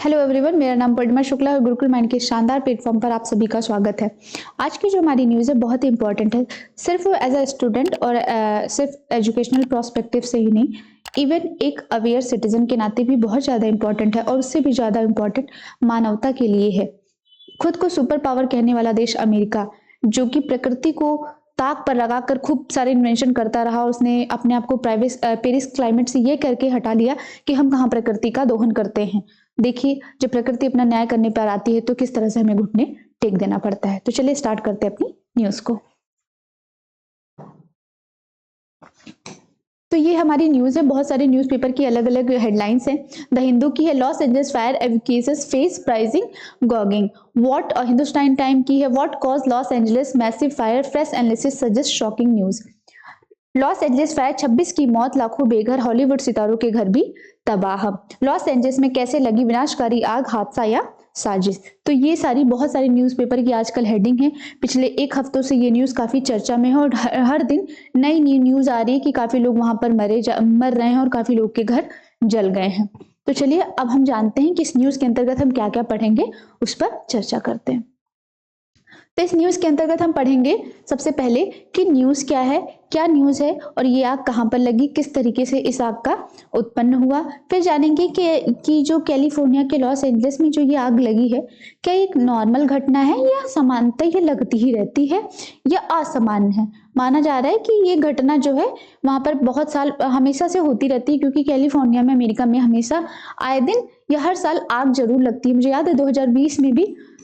Hello everyone, मेरा नाम परिणमा शुक्ला है। गुरुकुल माइंड के शानदार प्लेटफॉर्म पर आप सभी का स्वागत है। आज की जो हमारी न्यूज़ है बहुत ही इंपॉर्टेंट है, सिर्फ एज अ स्टूडेंट और सिर्फ एजुकेशनल प्रोस्पेक्टिव से ही नहीं, इवन एक अवेयर सिटीजन के नाते भी बहुत ज़्यादा इंपॉर्टेंट है और उससे भी ज़्यादा इंपॉर्टेंट मानवता के लिए है। खुद को सुपर पावर कहने वाला देश अमेरिका, जो कि प्रकृति को ताक पर लगाकर खूब सारे इन्वेंशन करता रहा, उसने अपने आप को पेरिस क्लाइमेट से ये करके हटा लिया कि हम कहाँ प्रकृति का दोहन करते हैं। देखिए, जब प्रकृति अपना न्याय करने पर आती है तो किस तरह से हमें घुटने टेक देना पड़ता है। तो चलिए स्टार्ट करते हैं अपनी न्यूज को। तो ये हमारी न्यूज है, बहुत सारे न्यूज़पेपर की अलग अलग हेडलाइंस हैं। द हिंदू की है, Los Angeles fire evacuees face price gouging. What Hindustan Times की है, what cause Los Angeles massive fire, fresh analysis suggest shocking news. Los Angeles fire, 26 की मौत, लाखों बेघर, हॉलीवुड सितारों के घर भी तबाह। लॉस एंजलिस में कैसे लगी विनाशकारी आग, हादसा या साजिश। तो ये बहुत सारी न्यूज़पेपर की आजकल हेडिंग है। पिछले एक हफ्तों से ये न्यूज़ काफ़ी चर्चा में है और हर दिन नई न्यूज़ आ रही है कि काफ़ी लोग वहां पर मर रहे हैं और काफ़ी लोग के घर जल गए हैं। तो चलिए अब हम जानते हैं कि इस न्यूज़ के अंतर्गत हम क्या क्या पढ़ेंगे, उस पर चर्चा करते हैं। तो इस न्यूज़ के अंतर्गत हम पढ़ेंगे सबसे पहले कि न्यूज़ क्या है, क्या न्यूज़ है और ये आग कहाँ पर लगी, किस तरीके से इस आग का उत्पन्न हुआ। फिर जानेंगे कि जो कैलिफोर्निया के लॉस एंजलिस में जो ये आग लगी है, क्या एक नॉर्मल घटना है या सामान्यतः ये लगती ही रहती है या असामान्य है। माना जा रहा है कि ये घटना जो है वहाँ पर बहुत साल हमेशा से होती रहती है, क्योंकि कैलिफोर्निया में, अमेरिका में हमेशा आए दिन या हर साल आग जरूर लगती है। मुझे याद है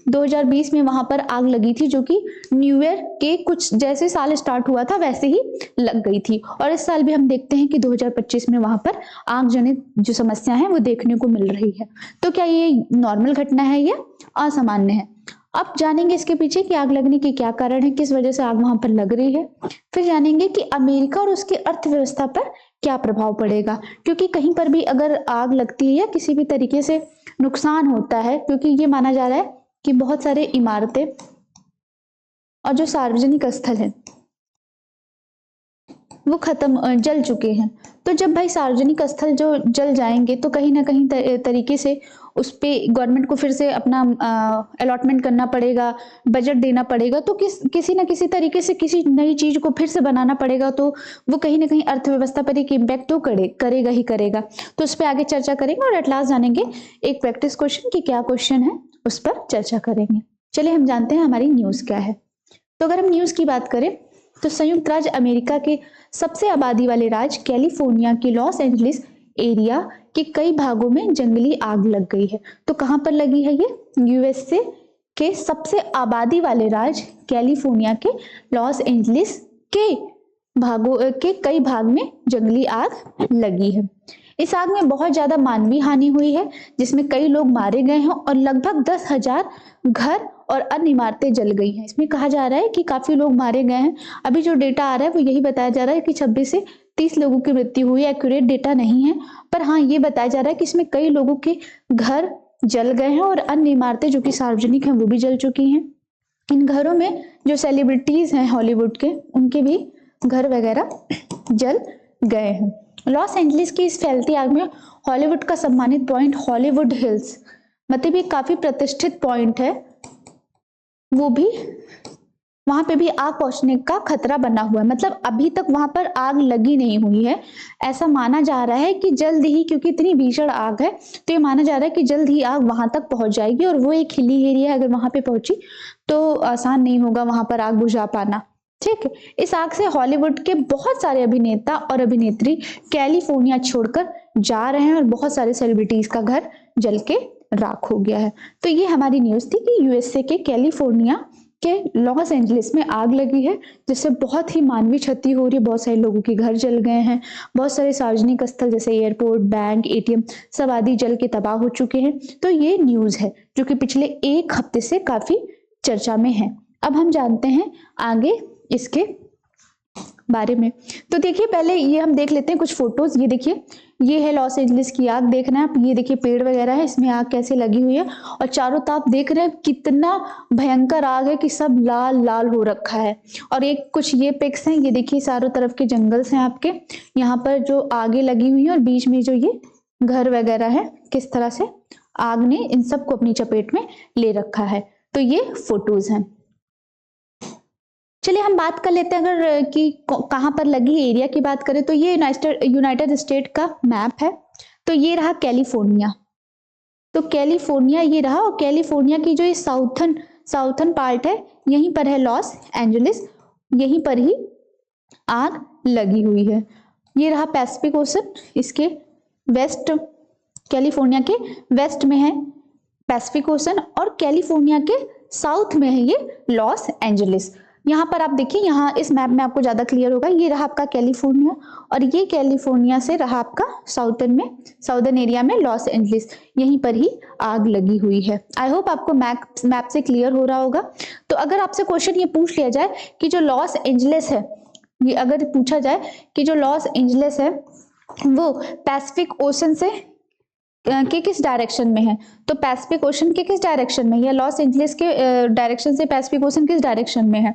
2020 में वहां पर आग लगी थी, जो कि न्यू ईयर के कुछ जैसे साल स्टार्ट हुआ था वैसे ही लग गई थी। और इस साल भी हम देखते हैं कि 2025 में वहां पर आग जनित जो समस्या है वो देखने को मिल रही है। तो क्या ये नॉर्मल घटना है या असामान्य है। अब जानेंगे इसके पीछे कि आग लगने के क्या कारण है, किस वजह से आग वहां पर लग रही है। फिर जानेंगे कि अमेरिका और उसकी अर्थव्यवस्था पर क्या प्रभाव पड़ेगा, क्योंकि कहीं पर भी अगर आग लगती है या किसी भी तरीके से नुकसान होता है, क्योंकि ये माना जा रहा है कि बहुत सारे इमारतें और जो सार्वजनिक स्थल हैं वो जल चुके हैं। तो जब भाई सार्वजनिक स्थल जो जल जाएंगे तो कहीं ना कहीं तरीके से उस पे गवर्नमेंट को फिर से अपना अलॉटमेंट करना पड़ेगा, बजट देना पड़ेगा। तो किसी ना किसी तरीके से किसी नई चीज को फिर से बनाना पड़ेगा, तो वो कहीं ना कहीं अर्थव्यवस्था पर एक इम्पैक्ट तो करेगा ही करेगा। तो उस पर आगे चर्चा करेंगे और एट लास्ट जानेंगे एक प्रैक्टिस क्वेश्चन की क्या क्वेश्चन है, उस पर चर्चा करेंगे। चलिए हम जानते हैं हमारी न्यूज क्या है। तो अगर हम न्यूज की बात करें तो संयुक्त राज्य अमेरिका के सबसे आबादी वाले राज्य कैलिफोर्निया के लॉस एंजलिस एरिया के कई भागों में जंगली आग लग गई है। तो कहां पर लगी है ये, यूएसए के सबसे आबादी वाले राज्य कैलिफोर्निया के लॉस एंजलिस के कई भाग में जंगली आग लगी है। इस आग में बहुत ज्यादा मानवीय हानि हुई है, जिसमें कई लोग मारे गए हैं और लगभग 10,000 घर और अन्य इमारतें जल गई हैं। इसमें कहा जा रहा है कि काफी लोग मारे गए हैं। अभी जो डेटा आ रहा है वो यही बताया जा रहा है कि 26 से 30 लोगों की मृत्यु हुई। एक्यूरेट डेटा नहीं है, पर हाँ ये बताया जा रहा है कि इसमें कई लोगों के घर जल गए हैं और अन्य इमारतें जो कि सार्वजनिक हैं वो भी जल चुकी हैं। इन घरों में जो सेलिब्रिटीज हैं हॉलीवुड के, उनके भी घर वगैरह जल गए हैं। लॉस एंजलिस की इस फैलती आग में हॉलीवुड का सम्मानित पॉइंट हॉलीवुड हिल्स, मतलब ये काफी प्रतिष्ठित पॉइंट है, वो भी वहां पे भी आग पहुंचने का खतरा बना हुआ है। मतलब अभी तक वहां पर आग लगी नहीं हुई है। ऐसा माना जा रहा है कि जल्द ही, क्योंकि इतनी भीषण आग है, तो ये माना जा रहा है कि जल्द ही आग वहां तक पहुंच जाएगी। और वो एक हिली एरिया है, अगर वहां पे पहुंची तो आसान नहीं होगा वहां पर आग बुझा पाना। ठीक है, इस आग से हॉलीवुड के बहुत सारे अभिनेता और अभिनेत्री कैलिफोर्निया छोड़कर जा रहे हैं और बहुत सारे सेलिब्रिटीज का घर जल के राख हो गया है। तो ये हमारी न्यूज थी कि यूएसए के कैलिफोर्निया के लॉस एंजलिस में आग लगी है, जिससे बहुत ही मानवीय क्षति हो रही है। बहुत सारे लोगों के घर जल गए हैं, बहुत सारे सार्वजनिक स्थल जैसे एयरपोर्ट, बैंक, एटीएम सब आदि जल के तबाह हो चुके हैं। तो ये न्यूज है जो कि पिछले एक हफ्ते से काफी चर्चा में है। अब हम जानते हैं आगे इसके बारे में। तो देखिए, पहले ये हम देख लेते हैं कुछ फोटोज। ये देखिए, ये है लॉस एंजलिस की आग, देखना है आप। ये देखिए पेड़ वगैरह है, इसमें आग कैसे लगी हुई है और चारों तरफ देख रहे हैं कितना भयंकर आग है कि सब लाल लाल हो रखा है। और एक कुछ ये पिक्स हैं, ये देखिए चारों तरफ के जंगल्स हैं आपके, यहाँ पर जो आगे लगी हुई है और बीच में जो ये घर वगैरह है किस तरह से आग ने इन सबको अपनी चपेट में ले रखा है। तो ये फोटोज हैं। चलिए हम बात कर लेते हैं अगर कि कहाँ पर लगी एरिया की बात करें तो ये यूनाइटेड स्टेट का मैप है। तो ये रहा कैलिफोर्निया, तो कैलिफोर्निया ये रहा, और कैलिफोर्निया की जो ये साउथर्न पार्ट है यहीं पर है लॉस एंजलिस, यहीं पर ही आग लगी हुई है। ये रहा पैसिफिक ओशन, इसके वेस्ट, कैलिफोर्निया के वेस्ट में है पैसिफिक ओशन और कैलिफोर्निया के साउथ में है ये लॉस एंजलिस। यहाँ पर आप देखिए, यहाँ इस मैप में आपको ज्यादा क्लियर होगा, ये रहा आपका कैलिफोर्निया और ये कैलिफोर्निया से रहा आपका साउदर्न एरिया में लॉस एंजलिस, यहीं पर ही आग लगी हुई है। आई होप आपको मैप से क्लियर हो रहा होगा। तो अगर आपसे क्वेश्चन ये पूछ लिया जाए कि जो लॉस एंजलिस है, ये अगर पूछा जाए कि जो लॉस एंजलिस है वो पैसिफिक ओशन से के किस डायरेक्शन में है, तो पैसिफिक ओशन के किस डायरेक्शन में, या लॉस एंजलिस के डायरेक्शन से पैसिफिक ओशन किस डायरेक्शन में है,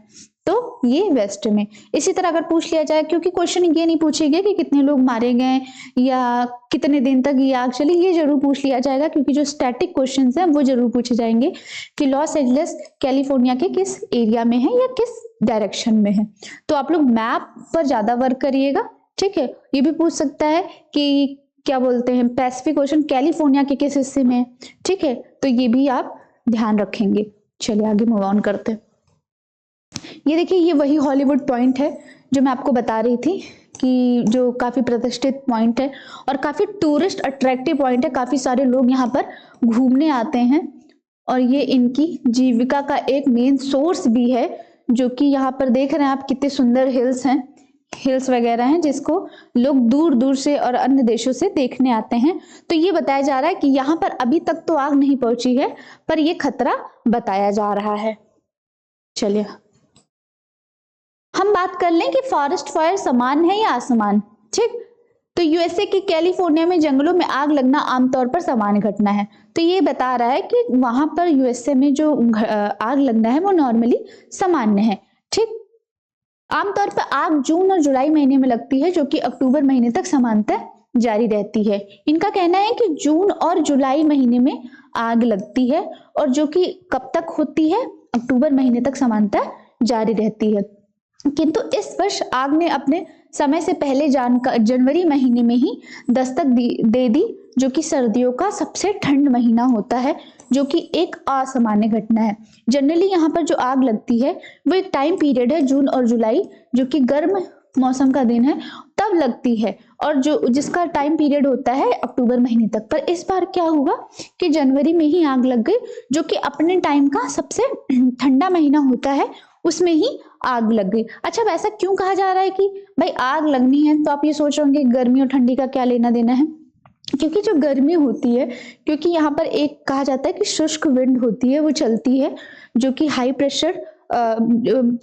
तो ये वेस्ट में। इसी तरह अगर पूछ लिया जाए, क्योंकि क्वेश्चन ये नहीं पूछेगा कि कितने लोग मारे गए या कितने दिन तक ये आग चली, ये जरूर पूछ लिया जाएगा, क्योंकि जो स्टैटिक क्वेश्चंस हैं वो जरूर पूछे जाएंगे कि लॉस एंजलिस कैलिफोर्निया के किस एरिया में है या किस डायरेक्शन में है। तो आप लोग मैप पर ज्यादा वर्क करिएगा, ठीक है। ये भी पूछ सकता है कि क्या बोलते हैं पैसिफिक ओशन कैलिफोर्निया के किस हिस्से में है, ठीक है, तो ये भी आप ध्यान रखेंगे। चलिए आगे मूव ऑन करते हैं। ये देखिए, ये वही हॉलीवुड पॉइंट है जो मैं आपको बता रही थी कि जो काफी प्रतिष्ठित पॉइंट है और काफी टूरिस्ट अट्रैक्टिव पॉइंट है, काफी सारे लोग यहाँ पर घूमने आते हैं और ये इनकी जीविका का एक मेन सोर्स भी है, जो कि यहाँ पर देख रहे हैं आप कितने सुंदर हिल्स वगैरह हैं जिसको लोग दूर दूर से और अन्य देशों से देखने आते हैं। तो ये बताया जा रहा है कि यहाँ पर अभी तक तो आग नहीं पहुंची है, पर ये खतरा बताया जा रहा है। चलिए हम बात कर लें कि फॉरेस्ट फायर समान है या असमान, ठीक। तो यूएसए की कैलिफोर्निया में जंगलों में आग लगना आमतौर पर सामान्य घटना है। तो ये बता रहा है कि वहां पर यूएसए में जो आग लगना है वो नॉर्मली सामान्य है, ठीक। आमतौर पर आग जून और जुलाई महीने में लगती है, जो कि अक्टूबर महीने तक समानतः जारी रहती है। इनका कहना है कि जून और जुलाई महीने में आग लगती है और जो कि कब तक होती है, अक्टूबर महीने तक समानतः जारी रहती है। किंतु इस वर्ष आग ने अपने समय से पहले जनवरी महीने में ही दस्तक दे दी, जो कि सर्दियों का सबसे ठंड महीना होता है, जो कि एक असामान्य घटना है। जनरली यहाँ पर जो आग लगती है वो एक टाइम पीरियड है, जून और जुलाई, जो कि गर्म मौसम का दिन है तब लगती है, और जो जिसका टाइम पीरियड होता है अक्टूबर महीने तक। पर इस बार क्या हुआ कि जनवरी में ही आग लग गई, जो कि अपने टाइम का सबसे ठंडा महीना होता है, उसमें ही आग लग गई। अच्छा, वैसा क्यों कहा जा रहा है कि भाई आग लगनी है? तो आप ये सोच रहे होंगे गर्मी और ठंडी का क्या लेना देना है। क्योंकि जो गर्मी होती है, क्योंकि यहाँ पर एक कहा जाता है कि शुष्क विंड होती है, वो चलती है, जो कि हाई प्रेशर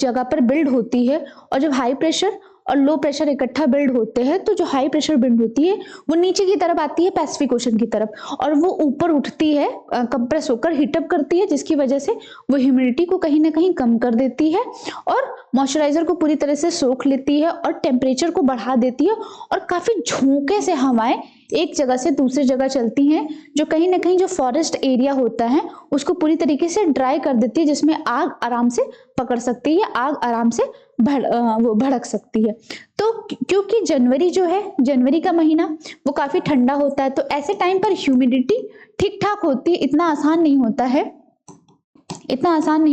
जगह पर बिल्ड होती है, और जब हाई प्रेशर और लो प्रेशर इकट्ठा बिल्ड होते हैं तो जो हाई प्रेशर बिल्ड होती है वो नीचे की तरफ आती है पैसिफिक ओशन की तरफ, और वो ऊपर उठती है, कंप्रेस होकर हीटअप करती है, जिसकी वजह से वो ह्यूमिडिटी को कहीं ना कहीं कम कर देती है और मॉइस्चराइजर को पूरी तरह से सोख लेती है और टेम्परेचर को बढ़ा देती है, और काफी झोंके से हवाएं एक जगह से दूसरी जगह चलती हैं, जो कहीं ना कहीं जो फॉरेस्ट एरिया होता है उसको पूरी तरीके से ड्राई कर देती है, जिसमें आग आराम से पकड़ सकती है, आग आराम से भड़क सकती है। तो क्योंकि जनवरी जो है, जनवरी का महीना वो काफी ठंडा होता है, तो ऐसे टाइम पर ह्यूमिडिटी ठीक ठाक होती है। इतना आसान नहीं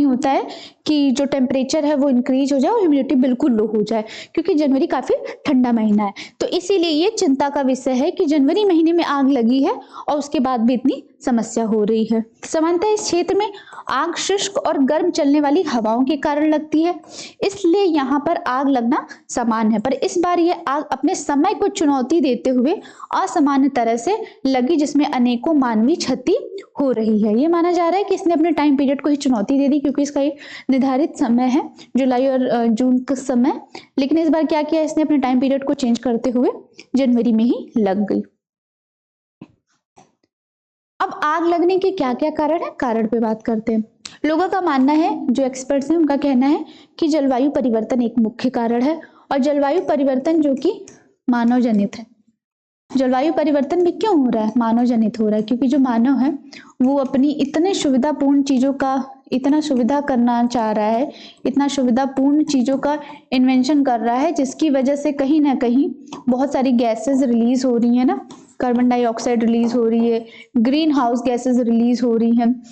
होता है कि जो टेम्परेचर है वो इंक्रीज हो जाए और ह्यूमिडिटी बिल्कुल लो हो जाए, क्योंकि जनवरी काफी ठंडा महीना है। तो इसीलिए ये चिंता का विषय है कि जनवरी महीने में आग लगी है और उसके बाद भी इतनी समस्या हो रही है। सामान्यतः इस क्षेत्र में आग शुष्क और गर्म चलने वाली हवाओं के कारण लगती है, इसलिए यहाँ पर आग लगना समान है। पर इस बार यह आग अपने समय को चुनौती देते हुए असामान्य तरह से लगी, जिसमें अनेकों मानवीय क्षति हो रही है। ये माना जा रहा है कि इसने अपने टाइम पीरियड को ही चुनौती दे दी, क्योंकि इसका एक निर्धारित समय है जुलाई और जून का समय, लेकिन इस बार क्या किया, इसने अपने टाइम पीरियड को चेंज करते हुए जनवरी में ही लग गई। अब आग लगने के क्या क्या कारण है, कारण पे बात करते हैं। लोगों का मानना है, जो एक्सपर्ट्स हैं उनका कहना है कि जलवायु परिवर्तन एक मुख्य कारण है, और जलवायु परिवर्तन जो कि मानव जनित है। जलवायु परिवर्तन भी क्यों हो रहा है? मानव जनित हो रहा है, क्योंकि जो मानव है वो अपनी इतने सुविधापूर्ण चीजों का इतना सुविधा करना चाह रहा है, इतना सुविधापूर्ण चीजों का इन्वेंशन कर रहा है, जिसकी वजह से कहीं ना कहीं बहुत सारी गैसेस रिलीज हो रही है ना, कार्बन डाइऑक्साइड रिलीज हो रही है, ग्रीन हाउस गैसेस रिलीज हो रही हैं,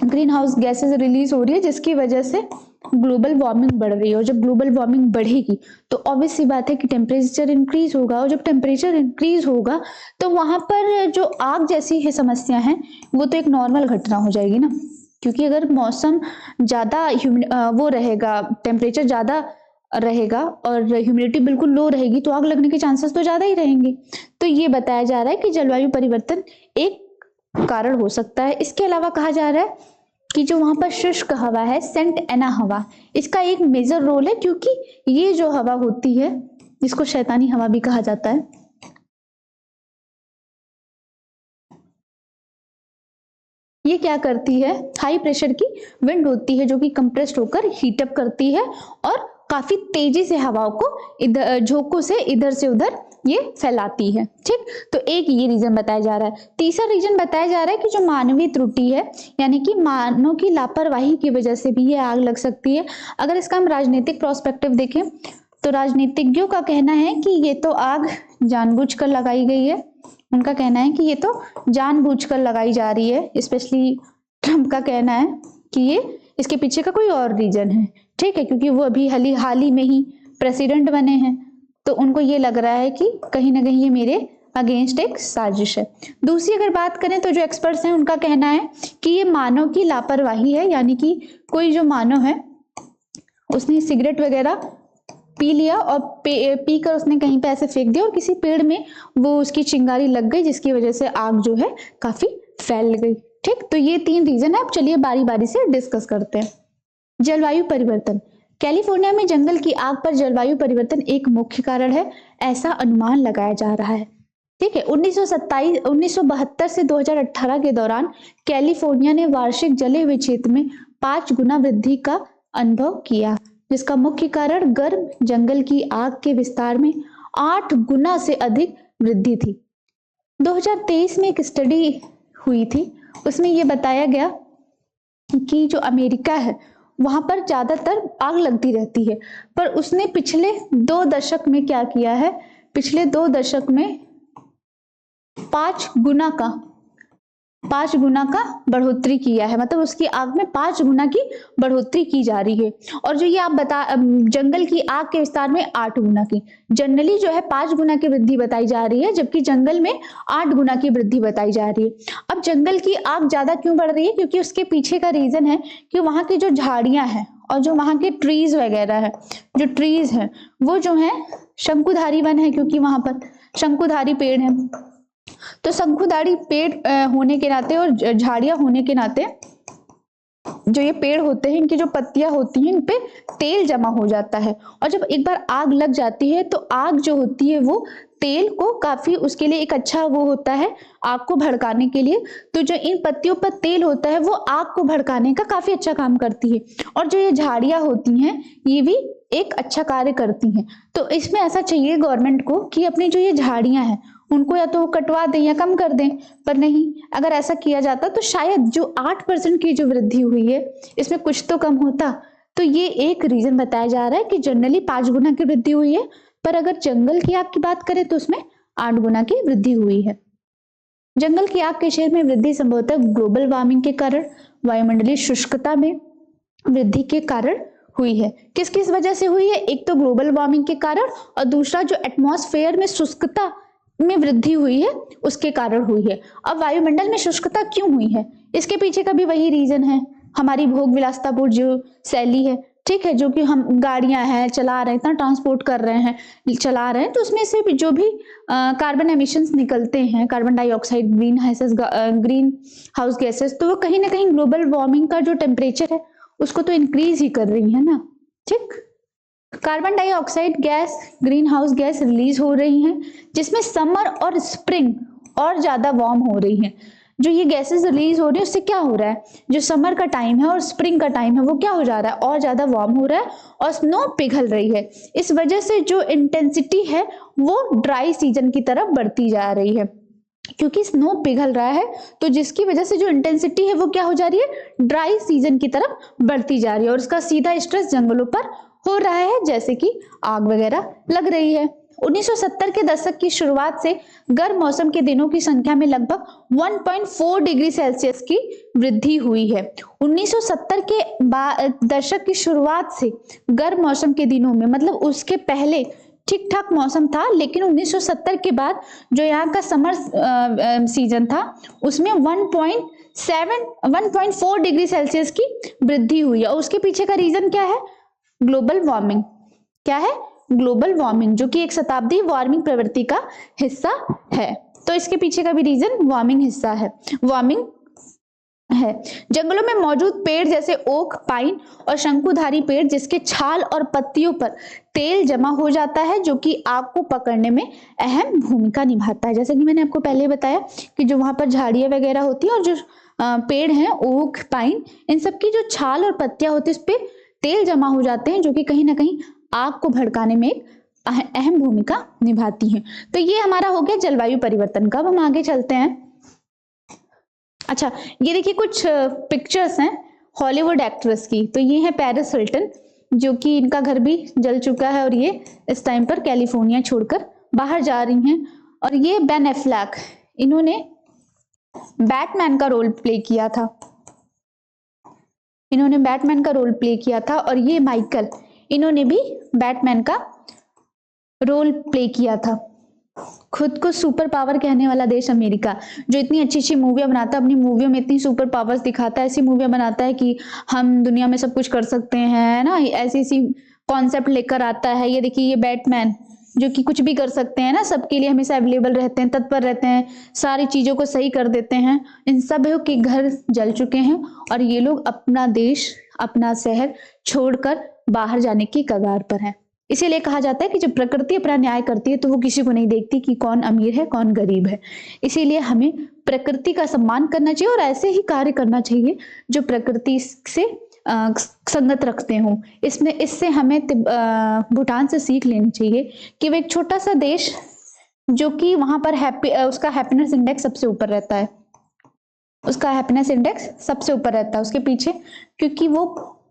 ग्रीन हाउस गैसेस रिलीज हो रही है, जिसकी वजह से ग्लोबल वार्मिंग बढ़ रही है। और जब ग्लोबल वार्मिंग बढ़ेगी तो ऑब्वियस सी बात है कि टेम्परेचर इंक्रीज होगा, और जब टेम्परेचर इंक्रीज होगा तो वहां पर जो आग जैसी है समस्या है वो तो एक नॉर्मल घटना हो जाएगी ना, क्योंकि अगर मौसम ज्यादा वो रहेगा, टेम्परेचर ज्यादा रहेगा और ह्यूमिडिटी बिल्कुल लो रहेगी तो आग लगने के चांसेस तो ज्यादा ही रहेंगे। तो ये बताया जा रहा है कि जलवायु परिवर्तन एक कारण हो सकता है। इसके अलावा कहा जा रहा है कि जो वहां पर शुष्क हवा है, सेंट एना हवा, इसका एक मेजर रोल है, क्योंकि ये जो हवा होती है जिसको शैतानी हवा भी कहा जाता है, ये क्या करती है, हाई प्रेशर की विंड होती है जो कि कंप्रेस्ड होकर हीटअप करती है और काफी तेजी से हवाओं को इधर झोंकों से इधर से उधर ये फैलाती है। ठीक, तो एक ये रीजन बताया जा रहा है। तीसरा रीजन बताया जा रहा है कि जो मानवीय त्रुटि है, यानी कि मानव की लापरवाही की वजह से भी ये आग लग सकती है। अगर इसका हम राजनीतिक प्रोस्पेक्टिव देखें तो राजनीतिज्ञों का कहना है कि ये तो आग जानबूझकर लगाई गई है। उनका कहना है कि ये तो जानबूझकर लगाई जा रही है। स्पेशली ट्रम्प का कहना है कि ये इसके पीछे का कोई और रीजन है। ठीक है, क्योंकि वो अभी हाल ही में ही प्रेसिडेंट बने हैं, तो उनको ये लग रहा है कि कहीं ना कहीं ये मेरे अगेंस्ट एक साजिश है। दूसरी अगर बात करें तो जो एक्सपर्ट्स हैं उनका कहना है कि ये मानव की लापरवाही है, यानी कि कोई जो मानव है उसने सिगरेट वगैरह पी लिया और पी कर उसने कहीं पे ऐसे फेंक दिया और किसी पेड़ में वो उसकी चिंगारी लग गई, जिसकी वजह से आग जो है काफी फैल गई। ठीक, तो ये 3 रीजन है। अब चलिए बारी बारी से डिस्कस करते हैं। जलवायु परिवर्तन, कैलिफोर्निया में जंगल की आग पर जलवायु परिवर्तन एक मुख्य कारण है, ऐसा अनुमान लगाया जा रहा है। ठीक है, 1972 से 2018 के दौरान कैलिफोर्निया ने वार्षिक जले हुए क्षेत्र में 5 गुना वृद्धि का अनुभव किया, जिसका मुख्य कारण गर्म जंगल की आग के विस्तार में 8 गुना से अधिक वृद्धि थी। 2023 में एक स्टडी हुई थी, उसमें यह बताया गया कि जो अमेरिका है वहां पर ज्यादातर आग लगती रहती है, पर उसने पिछले 2 दशक में क्या किया है, पिछले 2 दशक में 5 गुना का बढ़ोतरी किया है। मतलब उसकी आग में 5 गुना की बढ़ोतरी की जा रही है। और जो ये आप जंगल की आग के विस्तार में 8 गुना की, जनरली जो है 5 गुना की वृद्धि बताई जा रही है, जबकि जंगल में 8 गुना की वृद्धि बताई जा रही है। अब जंगल की आग ज्यादा क्यों बढ़ रही है, क्योंकि उसके पीछे का रीजन है कि वहां की जो झाड़ियां हैं और जो वहां के ट्रीज वगैरह है, जो ट्रीज है वो जो है शंकुधारी वन है, क्योंकि वहां पर शंकुधारी पेड़ है। तो शंकुधारी पेड़ होने के नाते और झाड़ियां होने के नाते जो ये पेड़ होते हैं, इनकी जो पत्तियां होती हैं, इन पे तेल जमा हो जाता है, और जब एक बार आग लग जाती है तो आग जो होती है वो तेल को काफी, उसके लिए एक अच्छा वो होता है आग को भड़काने के लिए। तो जो इन पत्तियों पर तेल होता है वो आग को भड़काने का काफी अच्छा काम करती है, और जो ये झाड़ियां होती हैं ये भी एक अच्छा कार्य करती हैं। तो इसमें ऐसा चाहिए गवर्नमेंट को कि अपनी जो ये झाड़ियां हैं उनको या तो कटवा दें या कम कर दें, पर नहीं, अगर ऐसा किया जाता तो शायद जो 8% की जो वृद्धि हुई है इसमें कुछ तो कम होता। तो ये एक रीजन बताया जा रहा है कि जनरली 5 गुना की वृद्धि हुई है, पर अगर जंगल की आग की बात करें तो उसमें 8 गुना की वृद्धि हुई है। जंगल की आग के क्षेत्र में वृद्धि संभवतः ग्लोबल वार्मिंग के कारण, वायुमंडलीय शुष्कता में वृद्धि के कारण हुई है। किस किस वजह से हुई है, एक तो ग्लोबल वार्मिंग के कारण, और दूसरा जो एटमॉस्फेयर में शुष्कता में वृद्धि हुई है उसके कारण हुई है। अब वायुमंडल में शुष्कता क्यों हुई है, इसके पीछे का भी वही रीजन है, हमारी भोग विलासतापूर्ण जो शैली है। ठीक है, जो कि हम गाड़ियां हैं चला रहे हैं, इतना ट्रांसपोर्ट कर रहे हैं, चला रहे हैं, तो उसमें से भी जो भी कार्बन एमिशंस निकलते हैं, carbon dioxide, green house gases, तो वो कहीं ना कहीं ग्लोबल वार्मिंग का जो टेम्परेचर है उसको तो इंक्रीज ही कर रही है ना। ठीक, carbon dioxide gas, green house gas release हो रही हैं, जिसमें समर और स्प्रिंग और ज्यादा वार्म हो रही हैं, जो ये गैसेस रिलीज हो रही है उससे क्या हो रहा है, जो समर का टाइम है और स्प्रिंग का टाइम है वो क्या हो जा रहा है, और ज्यादा वार्म हो रहा है और स्नो पिघल रही है। इस वजह से जो इंटेंसिटी है वो ड्राई सीजन की तरफ बढ़ती जा रही है, क्योंकि स्नो पिघल रहा है तो जिसकी वजह से जो इंटेंसिटी है वो क्या हो जा रही है, ड्राई सीजन की तरफ बढ़ती जा रही है, और उसका सीधा स्ट्रेस जंगलों पर हो रहा है, जैसे कि आग वगैरह लग रही है। 1970 के दशक की शुरुआत से गर्म मौसम के दिनों की संख्या में लगभग 1.4 डिग्री सेल्सियस की वृद्धि हुई है। 1970 के दशक की शुरुआत से गर्म मौसम के दिनों में, मतलब उसके पहले ठीक ठाक मौसम था, लेकिन 1970 के बाद जो यहाँ का समर सीजन था उसमें 1.4 डिग्री सेल्सियस की वृद्धि हुई है। और उसके पीछे का रीजन क्या है, ग्लोबल वार्मिंग। क्या है, ग्लोबल वार्मिंग, जो कि एक शताब्दी वार्मिंग प्रवृत्ति का हिस्सा है। तो इसके पीछे का भी रीजन वार्मिंग हिस्सा है, वार्मिंग है। जंगलों में मौजूद पेड़ जैसे ओक, पाइन और शंकुधारी पेड़, जिसके छाल और पत्तियों पर तेल जमा हो जाता है, जो कि आग को पकड़ने में अहम भूमिका निभाता है। जैसे कि मैंने आपको पहले बताया कि जो वहां पर झाड़ियां वगैरह होती है और जो पेड़ हैं ओक, पाइन, इन सब की जो छाल और पत्तियां होती है उस पर तेल जमा हो जाते हैं, जो कि कहीं ना कहीं आग को भड़काने में एक अहम भूमिका निभाती हैं। तो ये हमारा हो गया जलवायु परिवर्तन का। अब हम आगे चलते हैं। अच्छा, ये देखिए कुछ पिक्चर्स हैं हॉलीवुड एक्ट्रेस की। तो ये है पेरिस हिल्टन, जो कि इनका घर भी जल चुका है और ये इस टाइम पर कैलिफोर्निया छोड़कर बाहर जा रही हैं। और ये बेन एफ्लेक, इन्होंने बैटमैन का रोल प्ले किया था, इन्होंने बैटमैन का रोल प्ले किया था। और ये माइकल, इन्होंने भी बैटमैन का रोल प्ले किया था। खुद को सुपर पावर कहने वाला देश अमेरिका, जो इतनी अच्छी अच्छी मूवियां बनाता है, अपनी मूवियों में इतनी सुपर पावर्स दिखाता है, ऐसी मूवियां बनाता है कि हम दुनिया में सब कुछ कर सकते हैं ना, ऐसी ऐसी कॉन्सेप्ट लेकर आता है। ये देखिए ये बैटमैन, जो कि कुछ भी कर सकते हैं ना, सबके लिए हमेशा अवेलेबल रहते हैं, तत्पर रहते हैं, सारी चीजों को सही कर देते हैं। इन सब के घर जल चुके हैं और ये लोग अपना देश, अपना शहर छोड़कर बाहर जाने की कगार पर है। इसीलिए कहा जाता है कि जब प्रकृति अपना न्याय करती है तो वो किसी को नहीं देखती कि कौन अमीर है कौन गरीब है। इसीलिए हमें प्रकृति का सम्मान करना चाहिए और ऐसे ही कार्य करना चाहिए जो प्रकृति से संगत रखते हों। इससे हमें भूटान से सीख लेनी चाहिए कि वो एक छोटा सा देश, जो कि वहां पर उसका हैप्पीनेस इंडेक्स सबसे ऊपर रहता है, उसका हैप्पीनेस इंडेक्स सबसे ऊपर रहता है उसके पीछे, क्योंकि वो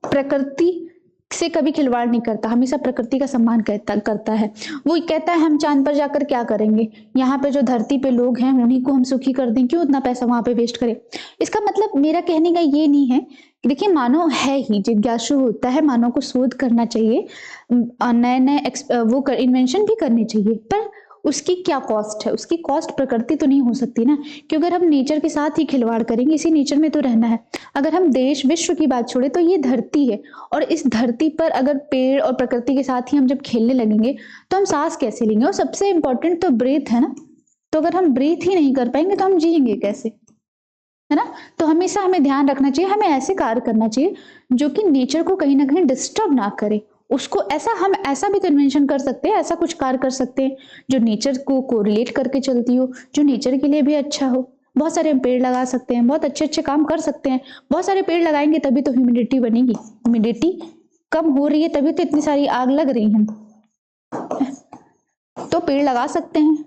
प्रकृति से कभी खिलवाड़ नहीं करता, हमेशा प्रकृति का सम्मान करता है। वो कहता है हम चांद पर जाकर क्या करेंगे, यहाँ पे जो धरती पे लोग हैं उन्हीं को हम सुखी कर दें, क्यों उतना पैसा वहां पे वेस्ट करें। इसका मतलब मेरा कहने का ये नहीं है, देखिए मानव है ही जिज्ञासु होता है, मानव को शोध करना चाहिए, नए नए वो इन्वेंशन भी करने चाहिए, पर उसकी क्या कॉस्ट है, उसकी कॉस्ट प्रकृति तो नहीं हो सकती ना, क्योंकि अगर हम नेचर के साथ ही खिलवाड़ करेंगे, इसी नेचर में तो रहना है। अगर हम देश विश्व की बात छोड़े तो ये धरती है, और इस धरती पर अगर पेड़ और प्रकृति के साथ ही हम जब खेलने लगेंगे तो हम सांस कैसे लेंगे, और सबसे इंपॉर्टेंट तो ब्रीथ है ना। तो अगर हम ब्रीथ ही नहीं कर पाएंगे तो हम जिएंगे कैसे, है ना। तो हमेशा हमें ध्यान रखना चाहिए, हमें ऐसे कार्य करना चाहिए जो कि नेचर को कहीं ना कहीं डिस्टर्ब ना करे। उसको ऐसा भी कन्वेंशन कर सकते हैं, ऐसा कुछ कार्य कर सकते हैं जो नेचर को कोरिलेट करके चलती हो, जो नेचर के लिए भी अच्छा हो। बहुत सारे पेड़ लगा सकते हैं, बहुत अच्छे अच्छे काम कर सकते हैं। बहुत सारे पेड़ लगाएंगे तभी तो ह्यूमिडिटी बनेगी, ह्यूमिडिटी कम हो रही है तभी तो इतनी सारी आग लग रही है। तो पेड़ लगा सकते हैं,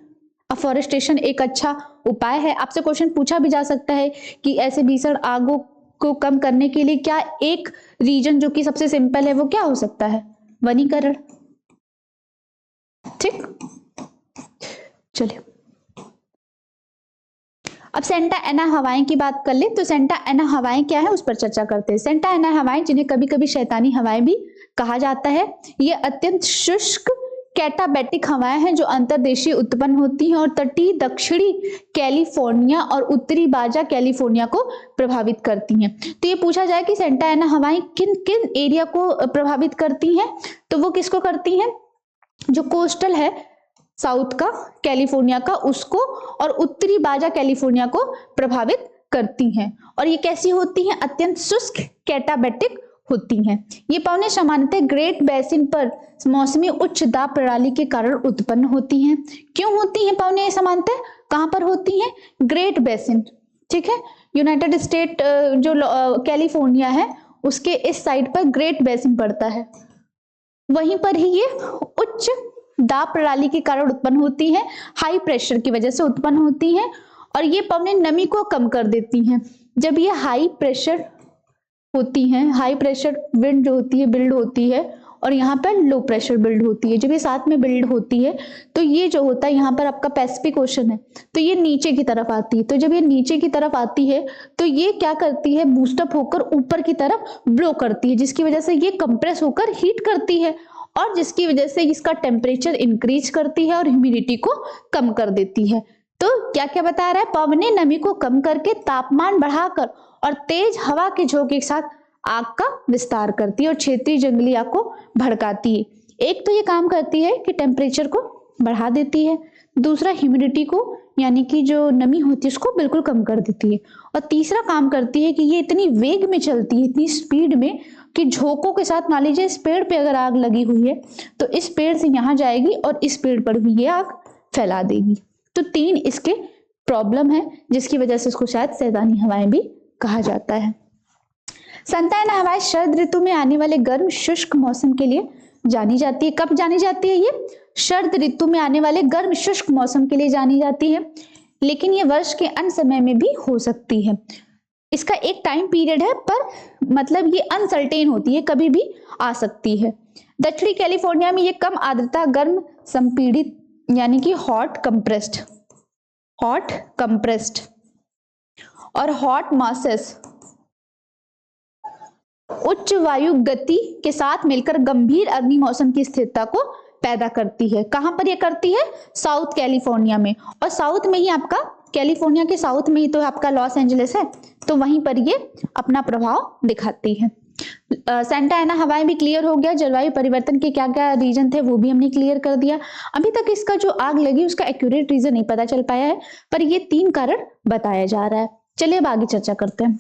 अफॉरेस्टेशन एक अच्छा उपाय है। आपसे क्वेश्चन पूछा भी जा सकता है कि ऐसे भीषण आगों को कम करने के लिए क्या एक रीजन जो कि सबसे सिंपल है वो क्या हो सकता है, वनीकरण। ठीक, चलिए अब सेंटा एना हवाएं की बात कर ले। तो सेंटा एना हवाएं क्या है उस पर चर्चा करते हैं। सेंटा एना हवाएं, जिन्हें कभी कभी शैतानी हवाएं भी कहा जाता है, ये अत्यंत शुष्क कैटाबैटिक हवाएं हैं जो अंतर्देशीय उत्पन्न होती हैं और तटीय दक्षिणी कैलिफोर्निया और उत्तरी बाजा कैलिफोर्निया को प्रभावित करती हैं। तो ये पूछा जाए कि सेंटा एना हवाएं किन किन एरिया को प्रभावित करती हैं, तो वो किसको करती हैं, जो कोस्टल है साउथ का कैलिफोर्निया का उसको, और उत्तरी बाजा कैलिफोर्निया को प्रभावित करती हैं। और ये कैसी होती हैं, अत्यंत शुष्क कैटाबैटिक होती हैं। ये पवनें सामान्यतः ग्रेट बेसिन पर मौसमी उच्च दाब प्रणाली के कारण उत्पन्न होती हैं। क्यों होती हैं पवनें सामान्यतः, कहां पर होती हैं, ग्रेट बेसिन, ठीक है। यूनाइटेड स्टेट जो कैलिफोर्निया है उसके इस साइड पर ग्रेट बेसिन पड़ता है, वहीं पर ही ये उच्च दाब प्रणाली के कारण उत्पन्न होती है, हाई प्रेशर की वजह से उत्पन्न होती है और ये परमानेंट नमी को कम कर देती हैं। जब ये हाई प्रेशर होती हैं, हाई प्रेशर विंड जो होती है बिल्ड होती है और यहाँ पर लो प्रेशर बिल्ड होती है। जब ये साथ में बिल्ड होती है तो ये जो होता है यहाँ पर आपका पैसिफिक ओशन है तो ये नीचे की तरफ आती है। तो जब ये नीचे की तरफ आती है तो ये क्या करती है, बूस्टअप होकर ऊपर की तरफ ब्लो करती है, जिसकी वजह से ये कंप्रेस होकर हीट करती है और जिसकी वजह से इसका टेम्परेचर इंक्रीज करती है और ह्यूमिडिटी को कम कर देती है। तो क्या क्या बता रहा है, परमानेंट नमी को कम करके तापमान बढ़ाकर और तेज हवा के झोंके के साथ आग का विस्तार करती है और क्षेत्रीय जंगली आग को भड़काती है। एक तो ये काम करती है कि टेम्परेचर को बढ़ा देती है, दूसरा ह्यूमिडिटी को यानी कि जो नमी होती है उसको बिल्कुल कम कर देती है और तीसरा काम करती है कि ये इतनी वेग में चलती है, इतनी स्पीड में कि झोंकों के साथ, मान लीजिए इस पेड़ पे अगर आग लगी हुई है तो इस पेड़ से यहाँ जाएगी और इस पेड़ पर भी ये आग फैला देगी। तो 3 इसके प्रॉब्लम है जिसकी वजह से इसको शायद सैलानी हवाएं भी कहा जाता है। संतायन हवाएं शरद ऋतु में आने वाले गर्म शुष्क मौसम के लिए जानी जाती है। कब जानी जाती है? ये शरद ऋतु में आने वाले गर्म शुष्क मौसम के लिए जानी जाती है, लेकिन ये वर्ष के अन्य समय में भी हो सकती है। इसका एक टाइम पीरियड है पर मतलब ये अनसर्टेन होती है, कभी भी आ सकती है। दक्षिणी कैलिफोर्निया में ये कम आर्द्रता गर्म संपीड़ित यानी कि हॉट कंप्रेस्ड और हॉट मासेस उच्च वायु गति के साथ मिलकर गंभीर अग्नि मौसम की स्थिरता को पैदा करती है। कहां पर यह करती है? साउथ कैलिफोर्निया में, और साउथ में ही आपका, कैलिफोर्निया के साउथ में ही तो आपका लॉस एंजलिस है, तो वहीं पर ये अपना प्रभाव दिखाती है। सेंटा एना हवाएं भी क्लियर हो गया। जलवायु परिवर्तन के क्या क्या रीजन थे वो भी हमने क्लियर कर दिया। अभी तक इसका जो आग लगी उसका एक्यूरेट रीजन नहीं पता चल पाया है, पर ये 3 कारण बताया जा रहा है। चलिए अब आगे चर्चा करते हैं।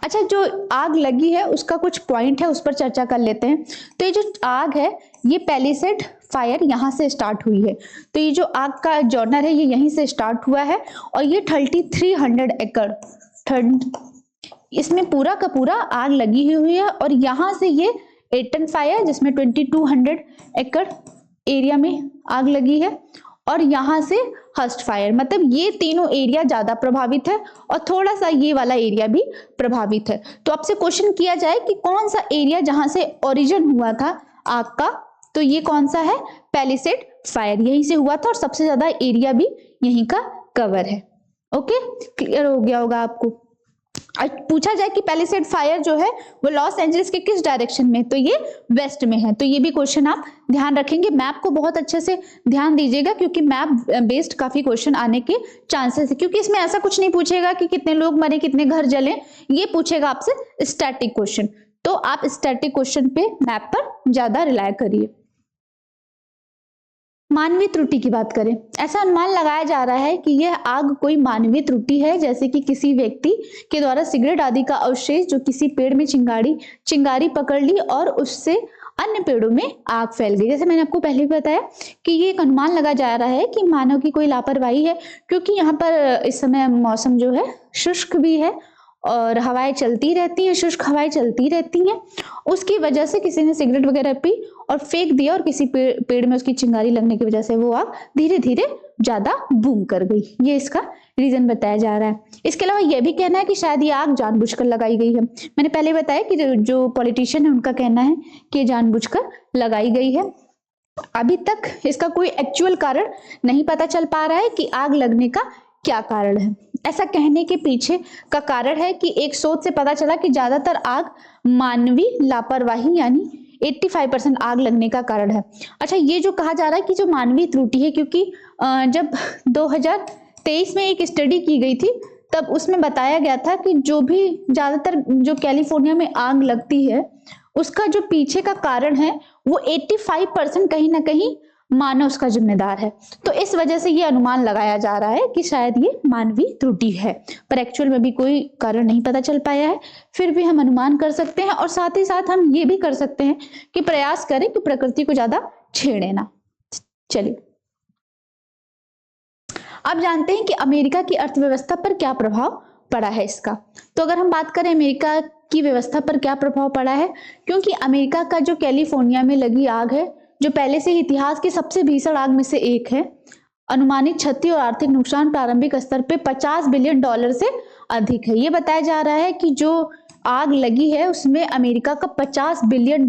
अच्छा, जो आग लगी है उसका कुछ पॉइंट है, उस पर चर्चा कर लेते हैं। तो ये जो आग है ये पैलिसेड फायर यहाँ से स्टार्ट हुई है, तो ये जो आग का जॉनर है ये यहीं से स्टार्ट हुआ है और ये 3300 एकड़ इसमें पूरा का पूरा आग लगी हुई है और यहाँ से ये एटन फायर जिसमें 2200 एकड़ एरिया में आग लगी है और यहाँ से हस्ट फायर, मतलब ये तीनों एरिया ज्यादा प्रभावित है और थोड़ा सा ये वाला एरिया भी प्रभावित है। तो आपसे क्वेश्चन किया जाए कि कौन सा एरिया जहां से ओरिजिन हुआ था आग का, तो ये कौन सा है? पैलिसेड फायर, यहीं से हुआ था और सबसे ज्यादा एरिया भी यहीं का कवर है। ओके, क्लियर हो गया होगा आपको। पूछा जाए कि पैलिसेड फायर जो है वो लॉस एंजलिस के किस डायरेक्शन में, तो ये वेस्ट में है। तो ये भी क्वेश्चन आप ध्यान रखेंगे। मैप को बहुत अच्छे से ध्यान दीजिएगा क्योंकि मैप बेस्ड काफी क्वेश्चन आने के चांसेस है, क्योंकि इसमें ऐसा कुछ नहीं पूछेगा कि कितने लोग मरे, कितने घर जले, ये पूछेगा आपसे स्टैटिक क्वेश्चन। तो आप स्टैटिक क्वेश्चन पे मैप पर ज्यादा रिलाय करिए। मानवीय त्रुटि की बात करें, ऐसा अनुमान लगाया जा रहा है कि यह आग कोई मानवीय त्रुटि है, जैसे कि किसी व्यक्ति के द्वारा सिगरेट आदि का अवशेष जो किसी पेड़ में चिंगारी पकड़ ली और उससे अन्य पेड़ों में आग फैल गई। जैसे मैंने आपको पहले भी बताया कि ये एक अनुमान लगा जा रहा है कि मानव की कोई लापरवाही है, क्योंकि यहाँ पर इस समय मौसम जो है शुष्क भी है और हवाएं चलती रहती हैं, शुष्क हवाएं चलती रहती हैं, उसकी वजह से किसी ने सिगरेट वगैरह पी और फेंक दिया और किसी पेड़ में उसकी चिंगारी लगने की वजह से वो आग धीरे धीरे ज्यादा बूम कर गई। ये इसका रीजन बताया जा रहा है। इसके अलावा यह भी कहना है कि शायद ये आग जानबूझकर लगाई गई है। मैंने पहले बताया कि जो पॉलिटिशियन है उनका कहना है कि ये जानबूझकर लगाई गई है। अभी तक इसका कोई एक्चुअल कारण नहीं पता चल पा रहा है कि आग लगने का क्या कारण है। ऐसा कहने के पीछे का कारण है कि एक शोध से पता चला कि ज्यादातर आग मानवीय लापरवाही यानी 85% आग लगने का कारण है। अच्छा, ये जो कहा जा रहा है कि जो मानवीय त्रुटि है, क्योंकि जब 2023 में एक स्टडी की गई थी तब उसमें बताया गया था कि जो भी ज्यादातर जो कैलिफोर्निया में आग लगती है उसका जो पीछे का कारण है वो 85% कहीं ना कहीं मानव उसका जिम्मेदार है। तो इस वजह से ये अनुमान लगाया जा रहा है कि शायद ये मानवीय त्रुटि है, पर एक्चुअल में भी कोई कारण नहीं पता चल पाया है। फिर भी हम अनुमान कर सकते हैं और साथ ही साथ हम ये भी कर सकते हैं कि प्रयास करें कि प्रकृति को ज्यादा छेड़े ना। चलिए अब जानते हैं कि अमेरिका की अर्थव्यवस्था पर क्या प्रभाव पड़ा है इसका। तो अगर हम बात करें अमेरिका की व्यवस्था पर क्या प्रभाव पड़ा है, क्योंकि अमेरिका का जो कैलिफोर्निया में लगी आग है, जो पहले से ही इतिहास की सबसे भीषण आग में से एक है, अनुमानित क्षति और आर्थिक नुकसान प्रारंभिक स्तर पे $50 बिलियन से अधिक है। ये बताया जा रहा है कि जो आग लगी है उसमें अमेरिका का $50 बिलियन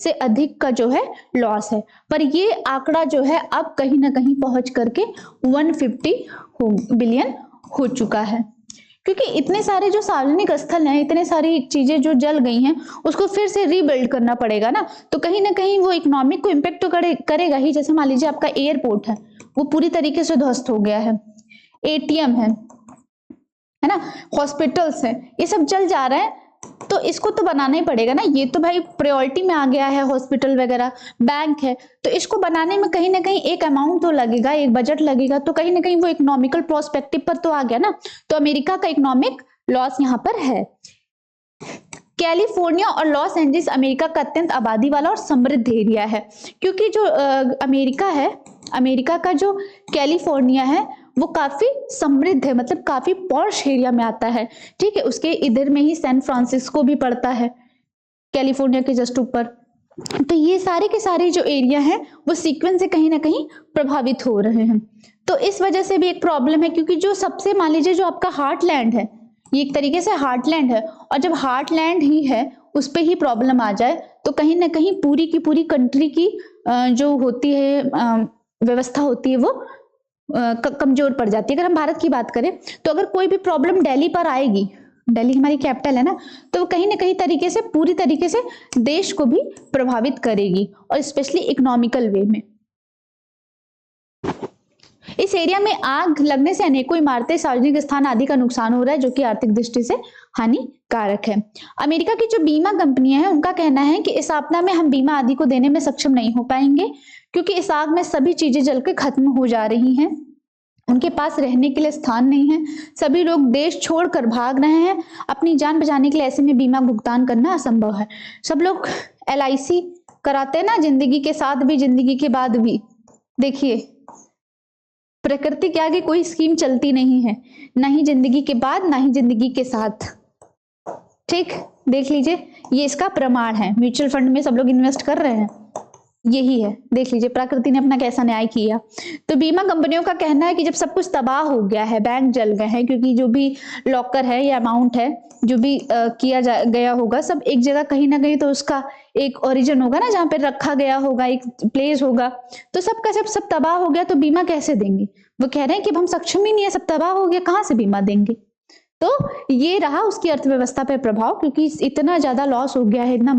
से अधिक का जो है लॉस है, पर ये आंकड़ा जो है अब कहीं ना कहीं पहुंच करके 150 बिलियन हो चुका है, क्योंकि इतने सारे जो सार्वजनिक स्थल हैं, इतने सारी चीजें जो जल गई हैं, उसको फिर से रीबिल्ड करना पड़ेगा ना, तो कहीं ना कहीं वो इकोनॉमिक को इम्पेक्ट तो करेगा ही। जैसे मान लीजिए आपका एयरपोर्ट है, वो पूरी तरीके से ध्वस्त हो गया है, एटीएम है ना, हॉस्पिटल्स है, ये सब जल जा रहे हैं, तो इसको तो बनाना ही पड़ेगा ना। ये तो भाई प्रायोरिटी में आ गया है, हॉस्पिटल वगैरह, बैंक है, तो इसको बनाने में कहीं ना कहीं एक अमाउंट तो लगेगा, एक बजट लगेगा, तो कहीं ना कहीं वो इकोनॉमिकल प्रोस्पेक्टिव पर तो आ गया ना। तो अमेरिका का इकोनॉमिक लॉस यहाँ पर है। कैलिफोर्निया और लॉस एंजलिस अमेरिका का अत्यंत आबादी वाला और समृद्ध एरिया है, क्योंकि जो अमेरिका है, अमेरिका का जो कैलिफोर्निया है वो काफी समृद्ध है, मतलब काफी पॉश एरिया में आता है, ठीक है। उसके इधर में ही सैन फ्रांसिस्को भी पड़ता है, कैलिफोर्निया के जस्ट ऊपर। तो ये सारे के सारे जो एरिया हैं वो सीक्वेंस से कहीं ना कहीं प्रभावित हो रहे हैं। तो इस वजह से भी एक प्रॉब्लम है, क्योंकि जो सबसे, मान लीजिए जो आपका हार्टलैंड है, ये एक तरीके से हार्टलैंड है, और जब हार्टलैंड ही है उस पर ही प्रॉब्लम आ जाए तो कहीं ना कहीं पूरी की पूरी कंट्री की जो होती है व्यवस्था होती है वो कमजोर पड़ जाती है। अगर हम भारत की बात करें तो अगर कोई भी प्रॉब्लम दिल्ली पर आएगी, दिल्ली हमारी कैपिटल है ना, तो वो कहीं ना कहीं तरीके से, पूरी तरीके से देश को भी प्रभावित करेगी, और स्पेशली इकोनॉमिकल वे में। इस एरिया में आग लगने से अनेकों इमारतें, सार्वजनिक स्थान आदि का नुकसान हो रहा है, जो कि आर्थिक दृष्टि से हानिकारक है। अमेरिका की जो बीमा कंपनियां हैं उनका कहना है कि इस आपदा में हम बीमा आदि को देने में सक्षम नहीं हो पाएंगे, क्योंकि इस आग में सभी चीजें जलकर खत्म हो जा रही हैं, उनके पास रहने के लिए स्थान नहीं है, सभी लोग देश छोड़कर भाग रहे हैं, अपनी जान बचाने के लिए ऐसे में बीमा भुगतान करना असंभव है। सब लोग LIC कराते हैं ना, जिंदगी के साथ भी जिंदगी के बाद भी। देखिए प्रकृति के आगे कोई स्कीम चलती नहीं है, ना ही जिंदगी के बाद ना ही जिंदगी के साथ, ठीक। देख लीजिए, ये इसका प्रमाण है। म्यूचुअल फंड में सब लोग इन्वेस्ट कर रहे हैं, यही है। देख लीजिए प्रकृति ने अपना कैसा न्याय किया। तो बीमा कंपनियों का कहना है कि जब सब कुछ तबाह हो गया है, बैंक जल गए हैं, क्योंकि जो भी लॉकर है या अमाउंट है जो भी किया गया होगा, सब एक जगह कहीं ना कहीं तो उसका एक ओरिजिन होगा ना, जहाँ पे रखा गया होगा, एक प्लेस होगा, तो सबका सब तबाह हो गया, तो बीमा कैसे देंगे? वो कह रहे हैं कि हम सक्षम ही नहीं है, सब तबाह हो गया, कहाँ से बीमा देंगे? तो ये रहा उसकी अर्थव्यवस्था पे प्रभाव, क्योंकि इतना ज्यादा लॉस हो गया है, इतना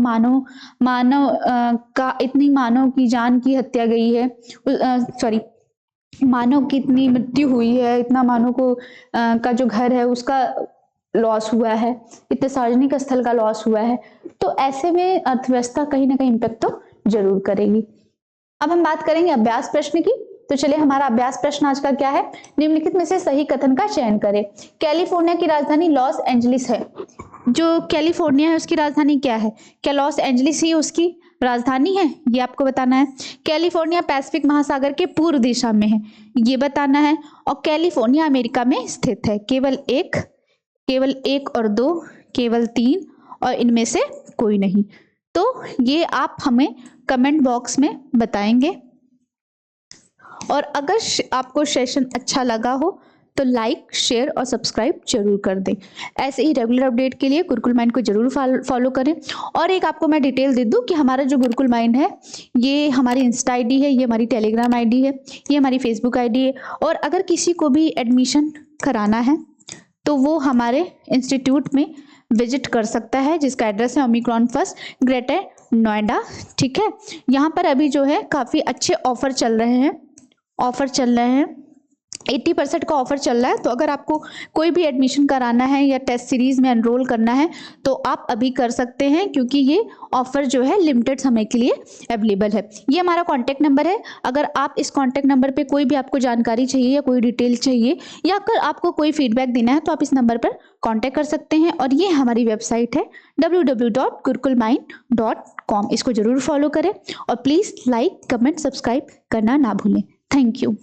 इतनी मानव की जान की हत्या गई है, सॉरी मानव की इतनी मृत्यु हुई है, इतना मानव को का जो घर है उसका लॉस हुआ है, इतने सार्वजनिक स्थल का लॉस हुआ है, तो ऐसे में अर्थव्यवस्था कहीं ना कहीं इम्पैक्ट तो जरूर करेगी। अब हम बात करेंगे अभ्यास प्रश्न की। तो चलिए हमारा अभ्यास प्रश्न आज का क्या है, निम्नलिखित में से सही कथन का चयन करें। कैलिफोर्निया की राजधानी लॉस एंजलिस है। जो कैलिफोर्निया है उसकी राजधानी क्या है? क्या लॉस एंजलिस ही उसकी राजधानी है? ये आपको बताना है। कैलिफोर्निया पैसिफिक महासागर के पूर्व दिशा में है, ये बताना है। और कैलिफोर्निया अमेरिका में स्थित है। केवल एक और दो, केवल 3 और इनमें से कोई नहीं। तो ये आप हमें कमेंट बॉक्स में बताएंगे। और अगर आपको सेशन अच्छा लगा हो तो लाइक, शेयर और सब्सक्राइब जरूर कर दें। ऐसे ही रेगुलर अपडेट के लिए गुरुकुल माइंड को जरूर फॉलो करें। और एक आपको मैं डिटेल दे दूं कि हमारा जो गुरुकुल माइंड है, ये हमारी इंस्टा ID है, ये हमारी टेलीग्राम ID है, ये हमारी फेसबुक ID है। और अगर किसी को भी एडमिशन कराना है तो वो हमारे इंस्टीट्यूट में विजिट कर सकता है, जिसका एड्रेस है ओमिक्रॉन फर्स्ट, ग्रेटर नोएडा, ठीक है। यहाँ पर अभी जो है काफ़ी अच्छे ऑफर चल रहे हैं, 80% का ऑफर चल रहा है। तो अगर आपको कोई भी एडमिशन कराना है या टेस्ट सीरीज में एनरोल करना है तो आप अभी कर सकते हैं, क्योंकि ये ऑफर जो है लिमिटेड समय के लिए अवेलेबल है। ये हमारा कॉन्टैक्ट नंबर है। अगर आप इस कॉन्टैक्ट नंबर पे कोई भी आपको जानकारी चाहिए या कोई डिटेल चाहिए या अगर आपको कोई फीडबैक देना है तो आप इस नंबर पर कॉन्टैक्ट कर सकते हैं। और ये हमारी वेबसाइट है www.gurukulmind.com। इसको जरूर फॉलो करें और प्लीज़ लाइक, कमेंट, सब्सक्राइब करना ना भूलें। Thank you.